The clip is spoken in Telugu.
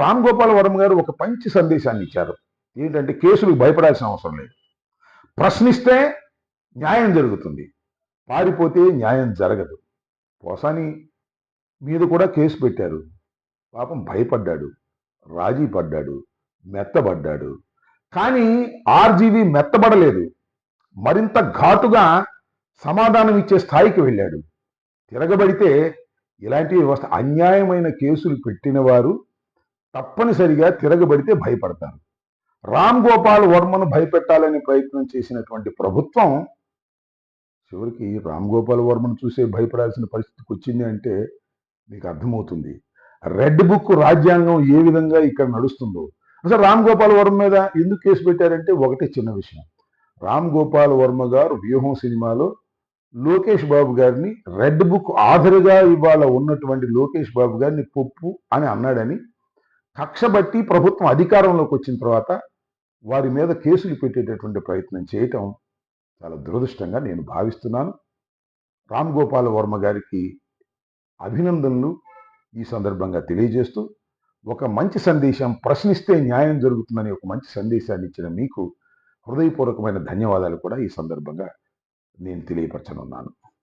రామ్ గోపాల్ వర్మ గారు ఒక మంచి సందేశాన్ని ఇచ్చారు. ఏంటంటే కేసులకు భయపడాల్సిన అవసరం లేదు. ప్రశ్నిస్తే న్యాయం జరుగుతుంది, పారిపోతే న్యాయం జరగదు. పోసాని మీద కూడా కేసు పెట్టారు. పాపం భయపడ్డాడు, రాజీ పడ్డాడు, మెత్తబడ్డాడు. కానీ ఆర్జీవి మెత్తబడలేదు, మరింత ఘాటుగా సమాధానం ఇచ్చే స్థాయికి వెళ్ళాడు. తిరగబడితే ఇలాంటి వ్యవస్థ అన్యాయమైన కేసులు పెట్టిన వారు తప్పనిసరిగా తిరగబడితే భయపడతారు. రామ్ గోపాల్ వర్మను భయపెట్టాలని ప్రయత్నం చేసినటువంటి ప్రభుత్వం చివరికి రామ్ గోపాల్ వర్మను చూసే భయపడాల్సిన పరిస్థితికి వచ్చింది అంటే మీకు అర్థమవుతుంది రెడ్ బుక్ రాజ్యాంగం ఏ విధంగా ఇక్కడ నడుస్తుందో. అసలు రామ్ గోపాల్ వర్మ మీద ఎందుకు కేసు పెట్టారంటే ఒకటే చిన్న విషయం. రామ్ గోపాల్ వర్మ గారు వ్యూహం సినిమాలో లోకేష్ బాబు గారిని రెడ్ బుక్ ఆధరుగా ఇవాళ ఉన్నటువంటి లోకేష్ బాబు గారిని పొప్పు అని అన్నాడని కక్ష బట్టి ప్రభుత్వం అధికారంలోకి వచ్చిన తర్వాత వారి మీద కేసులు పెట్టేటటువంటి ప్రయత్నం చేయటం చాలా దురదృష్టంగా నేను భావిస్తున్నాను. రామ్ గోపాల్ వర్మ గారికి అభినందనలు ఈ సందర్భంగా తెలియజేస్తూ, ఒక మంచి సందేశం, ప్రశ్నిస్తే న్యాయం జరుగుతుందని ఒక మంచి సందేశాన్ని ఇచ్చిన మీకు హృదయపూర్వకమైన ధన్యవాదాలు కూడా ఈ సందర్భంగా నేను తెలియపరచనున్నాను.